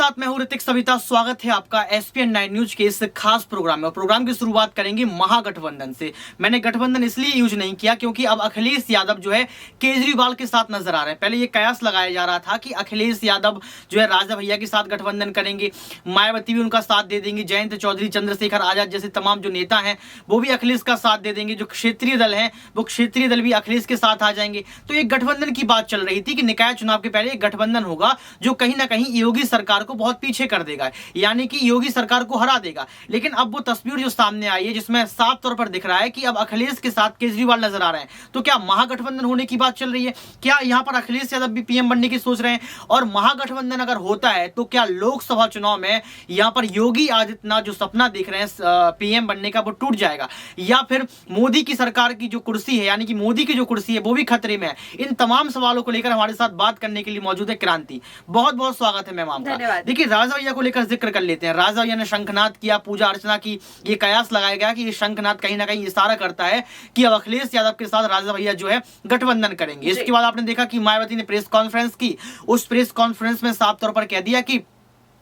साथ मैं हूं ऋतिक सविता। स्वागत है आपका एसपीएन 9 न्यूज के इस खास प्रोग्राम में। और प्रोग्राम की शुरुआत करेंगे महागठबंधन से। मैंने गठबंधन इसलिए यूज नहीं किया क्योंकि अब अखिलेश यादव जो है केजरीवाल के साथ नजर आ रहे हैं। पहले ये कयास लगाया जा रहा था कि अखिलेश यादव जो है राजा भैया के साथ गठबंधन करेंगे, मायावती भी उनका साथ दे देंगी, जयंत चौधरी, चंद्रशेखर आजाद जैसे तमाम जो नेता हैं वो भी अखिलेश का साथ दे देंगे, जो क्षेत्रीय दल है वो क्षेत्रीय दल भी अखिलेश के साथ आ जाएंगे। तो एक गठबंधन की बात चल रही थी कि निकाय चुनाव के पहले एक गठबंधन होगा जो कहीं ना कहीं योगी सरकार को बहुत पीछे कर देगा, यानी कि योगी सरकार को हरा देगा। लेकिन अब वो तस्वीर जो सामने आई है जिसमें साफ तौर पर दिख रहा है कि अब अखिलेश के साथ केजरीवाल नजर आ रहे हैं। तो क्या महागठबंधन होने की बात चल रही है? क्या यहां पर अखिलेश यादव भी पीएम बनने की सोच रहे हैं? और महागठबंधन अगर होता है तो क्या लोकसभा चुनाव में यहां पर योगी आदित्यनाथ जो सपना देख रहे हैं पीएम बनने का वो टूट जाएगा, या फिर मोदी की सरकार की जो कुर्सी है यानी कि मोदी की जो कुर्सी है वो भी खतरे में है? इन तमाम सवालों को लेकर हमारे साथ बात करने के लिए मौजूद है क्रांति। बहुत बहुत स्वागत है मैम आपका। देखिए, राजा भैया को लेकर जिक्र कर लेते हैं। राजा भैया ने शंखनाद किया, पूजा अर्चना की, ये कयास लगाया गया कि ये शंखनाद कहीं ना कहीं इशारा करता है कि अब अखिलेश यादव के साथ राजा भैया जो है गठबंधन करेंगे। इसके बाद आपने देखा कि मायावती ने प्रेस कॉन्फ्रेंस की। उस प्रेस कॉन्फ्रेंस में साफ तौर पर कह दिया कि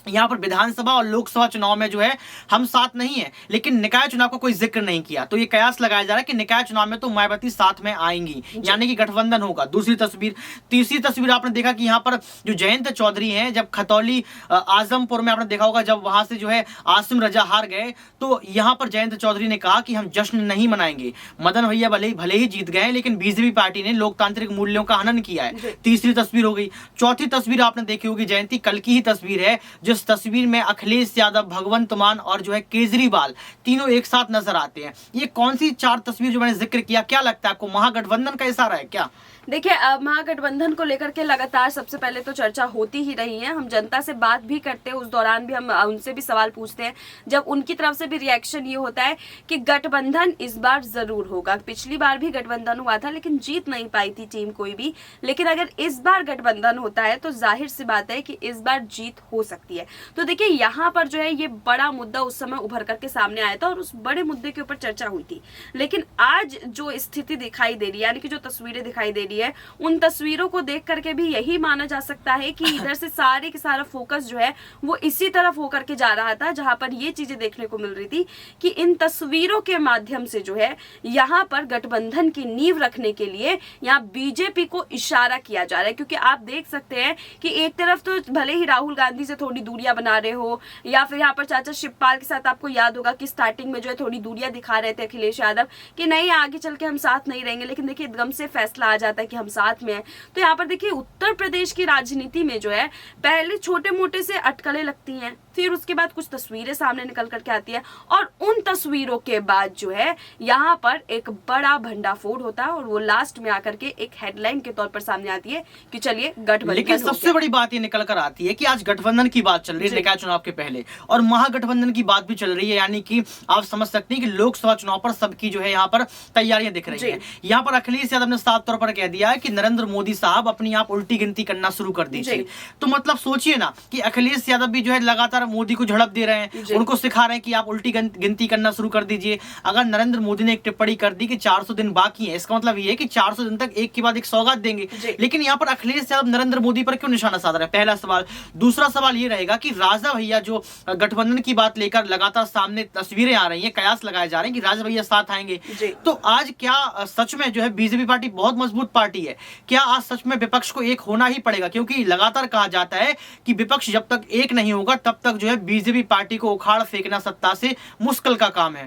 यहाँ पर विधानसभा और लोकसभा चुनाव में जो है हम साथ नहीं है, लेकिन निकाय चुनाव का कोई जिक्र नहीं किया। तो ये कयास लगाया जा रहा है कि निकाय चुनाव में तो मायावती साथ में आएंगी, यानी कि गठबंधन होगा। दूसरी तस्वीर, तीसरी तस्वीर आपने देखा कि यहाँ पर जो जयंत चौधरी हैं, जब खतौली आजमपुर में आपने देखा होगा जब वहां से जो है आसिम रजा हार गए तो यहाँ पर जयंत चौधरी ने कहा कि हम जश्न नहीं मनाएंगे। मदन भैया भले ही जीत गए लेकिन बीजेपी पार्टी ने लोकतांत्रिक मूल्यों का हनन किया है। तीसरी तस्वीर हो गई। चौथी तस्वीर आपने देखी होगी जयंती, कल की ही तस्वीर है, जिस तस्वीर में अखिलेश यादव, भगवंत मान और जो है केजरीवाल तीनों एक साथ नजर आते हैं। ये कौन सी चार तस्वीर जो मैंने जिक्र किया, क्या लगता है आपको, महागठबंधन का इशारा है क्या? देखिए, अब महागठबंधन को लेकर के लगातार सबसे पहले तो चर्चा होती ही रही है। हम जनता से बात भी करते हैं, उस दौरान भी हम उनसे भी सवाल पूछते हैं। जब उनकी तरफ से भी रिएक्शन ये होता है कि गठबंधन इस बार जरूर होगा। पिछली बार भी गठबंधन हुआ था लेकिन जीत नहीं पाई थी टीम कोई भी, लेकिन अगर इस बार गठबंधन होता है तो जाहिर सी बात है कि इस बार जीत हो सकती है। तो देखिए, यहाँ पर जो है ये बड़ा मुद्दा उस समय उभर करके सामने आया था और उस बड़े मुद्दे के ऊपर चर्चा हुई थी। लेकिन आज जो स्थिति दिखाई दे रही है, यानी कि जो तस्वीरें दिखाई दे रही है, उन तस्वीरों को देख करके भी यही माना जा सकता है कि इधर से सारे के सारा फोकस जो है वो इसी तरफ होकर के जा रहा था, जहां पर ये चीजें देखने को मिल रही थी कि इन तस्वीरों के माध्यम से जो है यहाँ पर गठबंधन की नींव रखने के लिए यहाँ बीजेपी को इशारा किया जा रहा है। क्योंकि आप देख सकते हैं कि एक तरफ तो भले ही राहुल गांधी से थोड़ी दूरियां बना रहे हो, या फिर यहाँ पर चाचा शिवपाल के साथ आपको याद होगा कि स्टार्टिंग में जो है थोड़ी दूरियां दिखा रहे थे अखिलेश यादव कि नहीं आगे चल के हम साथ नहीं रहेंगे, लेकिन देखिए एकदम से फैसला आ जाता है कि हम साथ में है। तो यहाँ पर देखिए उत्तर प्रदेश की राजनीति में जो है पहले छोटे मोटे से अटकलें लगती हैं, फिर उसके बाद कुछ तस्वीरें सामने निकल करके आती है और उन तस्वीरों के बाद जो है यहाँ पर एक बड़ा भंडाफोड़ होता है और वो लास्ट में आकर के एक हेडलाइन के तौर पर सामने आती है कि चलिए गठबंधन। लेकिन सबसे बड़ी बात ये निकल कर आती है कि आज गठबंधन की बात चल रही है निकाय चुनाव के पहले, और महागठबंधन की बात भी चल रही है, यानी कि आप समझ सकते हैं कि लोकसभा चुनाव पर सबकी जो है यहाँ पर तैयारियां दिख रही है। यहाँ पर अखिलेश यादव ने साफ तौर पर कह दिया है कि नरेंद्र मोदी साहब अपनी आप उल्टी गिनती करना शुरू कर दीजिए। तो मतलब सोचिए ना कि अखिलेश यादव भी जो है लगातार मोदी को झड़प दे रहे हैं, उनको सिखा रहे हैं कि आप उल्टी गिनती करना शुरू कर दीजिए। अगर नरेंद्र मोदी ने एक टिप्पणी कर दी कि 400 दिन बाकी है, इसका मतलब ये है कि 400 दिन तक एक के बाद एक सौगात देंगे। लेकिन यहाँ पर अखिलेश यादव नरेंद्र मोदी पर क्यों निशाना साध रहे हैं, पहला सवाल। दूसरा सवाल ये रहेगा कि राजा भैया जो गठबंधन की बात लेकर लगातार सामने तस्वीरें आ रही है, कयास लगाए जा रहे हैं कि राजा भैया साथ आएंगे, तो आज क्या सच में जो है बीजेपी पार्टी बहुत मजबूत पार्टी है? क्या आज सच में विपक्ष को एक होना ही पड़ेगा? क्योंकि लगातार कहा जाता है कि विपक्ष जब तक एक नहीं होगा तब तक जो है बीजेपी पार्टी को उखाड़ फेंकना सत्ता से मुश्किल का काम है।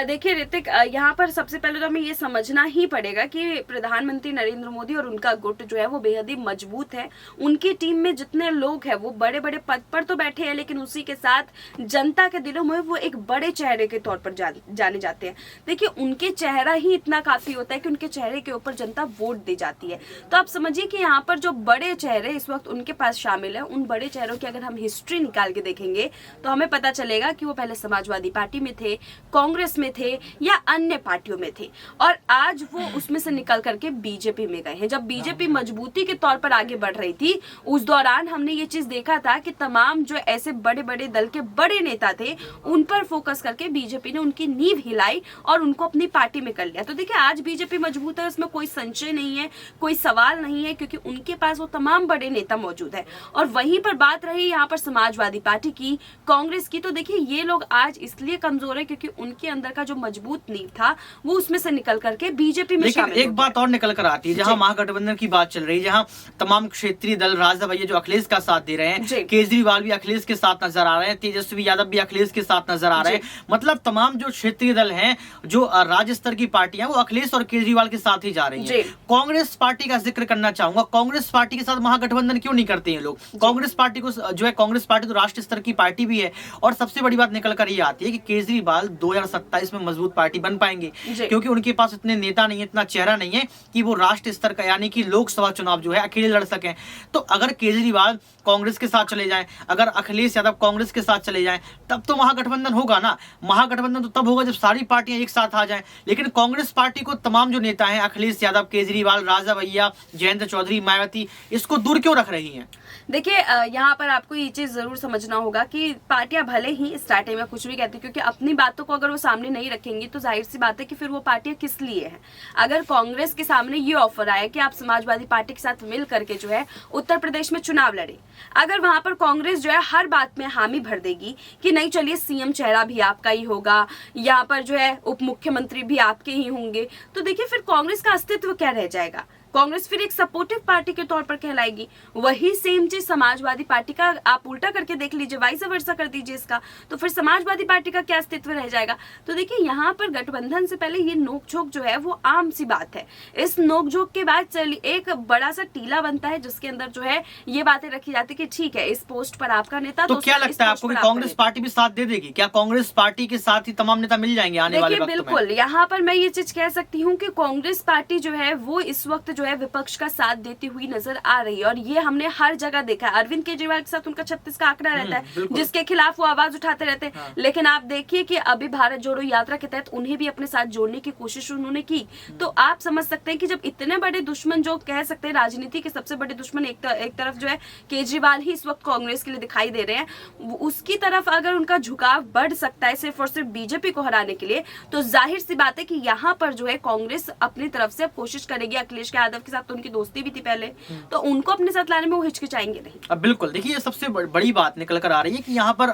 देखिए ऋतिक, यहाँ पर सबसे पहले तो हमें ये समझना ही पड़ेगा कि प्रधानमंत्री नरेंद्र मोदी और उनका गुट जो है वो बेहद ही मजबूत है। उनकी टीम में जितने लोग हैं वो बड़े बड़े पद पर तो बैठे हैं, लेकिन उसी के साथ जनता के दिलों में वो एक बड़े चेहरे के तौर पर जाने जाते हैं। देखिए, उनके चेहरा ही इतना काफी होता है कि उनके चेहरे के ऊपर जनता वोट दे जाती है। तो आप समझिए कि यहाँ पर जो बड़े चेहरे इस वक्त उनके पास शामिल है, उन बड़े चेहरों की अगर हम हिस्ट्री निकाल के देखेंगे तो हमें पता चलेगा कि वो पहले समाजवादी पार्टी में थे, कांग्रेस में थे या अन्य पार्टियों में थे, और आज वो उसमें से निकल करके बीजेपी में गए हैं। जब बीजेपी मजबूती के तौर पर आगे बढ़ रही थी उस दौरान हमने ये चीज देखा था कि तमाम जो ऐसे बड़े बड़े दल के बड़े नेता थे उन पर फोकस करके बीजेपी ने उनकी नींव हिलाई और उनको अपनी पार्टी में कर लिया। तो देखिए, आज बीजेपी मजबूत है, इसमें कोई संशय नहीं है। है, कोई सवाल नहीं है, क्योंकि उनके पास वो तमाम बड़े नेता मौजूद है। और वहीं पर बात रही यहाँ पर समाजवादी पार्टी की, कांग्रेस की, तो देखिए ये लोग आज इसलिए कमजोर है क्योंकि उनके अंदर का जो मजबूत नींव था वो उसमें से निकल करके बीजेपी में लेकिन शामिल एक बात और निकल कर आती है, जहां महागठबंधन की बात चल रही है, जहां तमाम क्षेत्रीय दल राजा भैया जो अखिलेश का साथ दे रहे हैं, केजरीवाल भी अखिलेश के साथ नजर आ रहे हैं, तेजस्वी यादव भी अखिलेश के साथ नजर आ रहे हैं, मतलब तमाम जो क्षेत्रीय दल हैं, जो राज्य स्तर की पार्टियां, वो अखिलेश और केजरीवाल के साथ ही जा रही हैं। कांग्रेस पार्टी का जिक्र करना चाहूंगा, कांग्रेस पार्टी के साथ महागठबंधन क्यों नहीं करते हैं लोग? कांग्रेस पार्टी को जो है, कांग्रेस पार्टी तो राष्ट्रीय स्तर की पार्टी भी है, और सबसे बड़ी बात निकल कर ये आती है कि केजरीवाल 2027 में मजबूत पार्टी बन पाएंगे, क्योंकि उनके पास इतने नेता नहीं है, इतना चेहरा नहीं है कि वो राष्ट्रीय स्तर का यानी कि लोकसभा चुनाव जो है अकेले लड़ सकें। तो अगर केजरीवाल कांग्रेस के साथ चले जाएं, अगर अखिलेश यादव कांग्रेस के साथ चले जाएं, तब तो महागठबंधन होगा ना। महागठबंधन तो तब होगा जब सारी पार्टियां एक साथ आ जाएं। लेकिन कांग्रेस पार्टी को तमाम जो नेता हैं, अखिलेश यादव, केजरीवाल, राजा भैया, जयंत चौधरी, मायावती, इसको दूर क्यों रख रही हैं? देखिए यहाँ पर आपको ये चीज जरूर समझना होगा कि पार्टियां भले ही स्टार्टिंग में कुछ भी कहती, क्योंकि अपनी बातों को अगर वो सामने नहीं रखेंगी तो जाहिर सी बात है कि फिर वो पार्टियां किस लिए हैं। अगर कांग्रेस के सामने ये ऑफर आया कि आप समाजवादी पार्टी के साथ मिल करके जो है उत्तर प्रदेश में चुनाव लड़े, अगर वहां पर कांग्रेस जो है हर बात में हामी भर देगी कि नहीं चलिए सीएम चेहरा भी आपका ही होगा, यहाँ पर जो है उप मुख्यमंत्री भी आपके ही होंगे, तो देखिए फिर कांग्रेस का अस्तित्व क्या रह जाएगा? कांग्रेस फिर एक सपोर्टिव पार्टी के तौर पर कहलाएगी। वही सेम चीज समाजवादी पार्टी का आप उल्टा करके देख लीजिए, वाइस वर्सा कर दीजिए इसका, तो फिर समाजवादी पार्टी का क्या अस्तित्व रह जाएगा? तो देखिए यहाँ पर गठबंधन से पहले ये नोकझोंक जो है वो आम सी बात है। इस नोकझोंक के बाद चलिए एक बड़ा सा टीला बनता है जिसके अंदर जो है ये बातें रखी जाती है कि ठीक है इस पोस्ट पर आपका नेता, तो क्या लगता है आपको कि कांग्रेस पार्टी भी साथ दे देगी? क्या कांग्रेस पार्टी के साथ ही तमाम नेता मिल जाएंगे आने वाले वक्त में? बिल्कुल, यहाँ पर मैं ये चीज कह सकती हूँ कि कांग्रेस पार्टी जो है वो इस वक्त जो है विपक्ष का साथ देती हुई नजर आ रही है, और ये हमने हर जगह देखा है। अरविंद केजरीवाल के साथ उनका 36 का आंकड़ा रहता है जिसके खिलाफ वो आवाज उठाते रहते हैं। हाँ। लेकिन आप देखिए कि अभी भारत जोड़ो यात्रा के तहत उन्हें भी अपने साथ जोड़ने की कोशिश उन्होंने की। तो आप समझ सकते हैं कि जब इतने बड़े दुश्मन, जो कह सकते हैं राजनीति के सबसे बड़े दुश्मन, एक तरफ जो है केजरीवाल ही इस वक्त कांग्रेस के लिए दिखाई दे रहे हैं, उसकी तरफ अगर उनका झुकाव बढ़ सकता है सिर्फ और सिर्फ बीजेपी को हराने के लिए, तो जाहिर सी बात है कि यहाँ पर जो है कांग्रेस अपनी तरफ से कोशिश करेगी। अखिलेश यादव के साथ तो उनकी दोस्ती भी थी पहले, तो उनको अपने साथ लाने में वो हिचकिचाएंगे नहीं। अब बिल्कुल देखिए, ये सबसे बड़ी बात निकल कर आ रही है कि यहाँ पर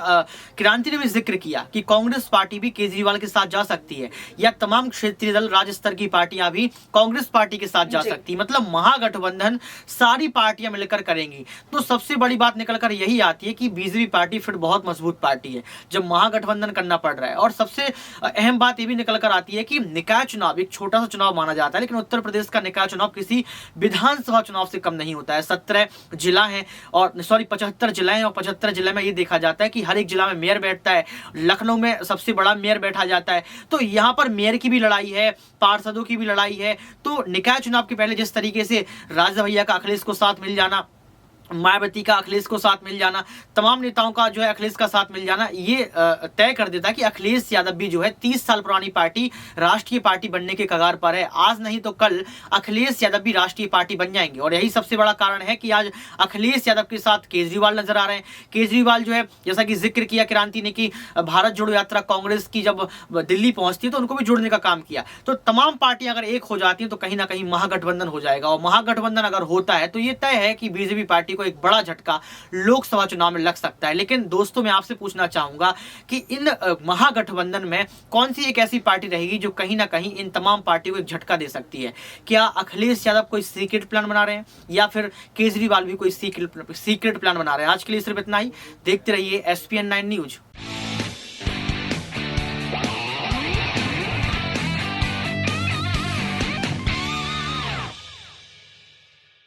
क्रांति ने भी जिक्र किया कि कांग्रेस पार्टी भी केजरीवाल के साथ जा सकती है, या तमाम क्षेत्रीय दल राज्य स्तर की पार्टियां भी कांग्रेस पार्टी के साथ जा सकती है। मतलब महागठबंधन सारी पार्टियां मिलकर करेंगी। तो सबसे बड़ी बात निकल कर यही आती है कि बीजेपी पार्टी फिर बहुत मजबूत पार्टी है जब महागठबंधन करना पड़ रहा है। और सबसे अहम बात ये भी निकल कर आती है कि निकाय चुनाव एक छोटा सा चुनाव माना जाता है, लेकिन उत्तर प्रदेश का निकाय चुनाव किसी विधानसभा चुनाव से कम नहीं होता है। 17 जिला है, और 75 जिले हैं, और 75 जिले में ये देखा जाता है कि हर एक जिला में मेयर बैठता है। लखनऊ में सबसे बड़ा मेयर बैठा जाता है। तो यहाँ पर मेयर की भी लड़ाई है, पार्षदों की भी लड़ाई है। तो निकाय चुनाव के पहले जिस तरीके से राजा भैया का अखिलेश को साथ मिल जाना, मायावती का अखिलेश को साथ मिल जाना, तमाम नेताओं का जो है अखिलेश का साथ मिल जाना, ये तय कर देता है कि अखिलेश यादव भी जो है 30 साल पुरानी पार्टी राष्ट्रीय पार्टी बनने के कगार पर है। आज नहीं तो कल अखिलेश यादव भी राष्ट्रीय पार्टी बन जाएंगे। और यही सबसे बड़ा कारण है कि आज अखिलेश यादव के साथ केजरीवाल नजर आ रहे हैं। केजरीवाल जो है, जैसा कि जिक्र किया क्रांति ने कि भारत जोड़ो यात्रा कांग्रेस की जब दिल्ली पहुंचती है तो उनको भी जोड़ने का काम किया। तो तमाम पार्टियां अगर एक हो जाती हैं तो कहीं ना कहीं महागठबंधन हो जाएगा। और महागठबंधन अगर होता है तो ये तय है कि बीजेपी पार्टी को एक बड़ा झटका लोकसभा चुनाव में लग सकता है। लेकिन दोस्तों, मैं आपसे पूछना चाहूंगा कि इन महागठबंधन में कौन सी एक ऐसी पार्टी रहेगी जो कहीं ना कहीं इन तमाम पार्टियों को एक झटका दे सकती है? क्या अखिलेश यादव कोई सीक्रेट प्लान बना रहे हैं, या फिर केजरीवाल भी कोई सीक्रेट प्लान बना रहे हैं? आज के लिए सिर्फ इतना ही। देखते रहिए SPN9 न्यूज।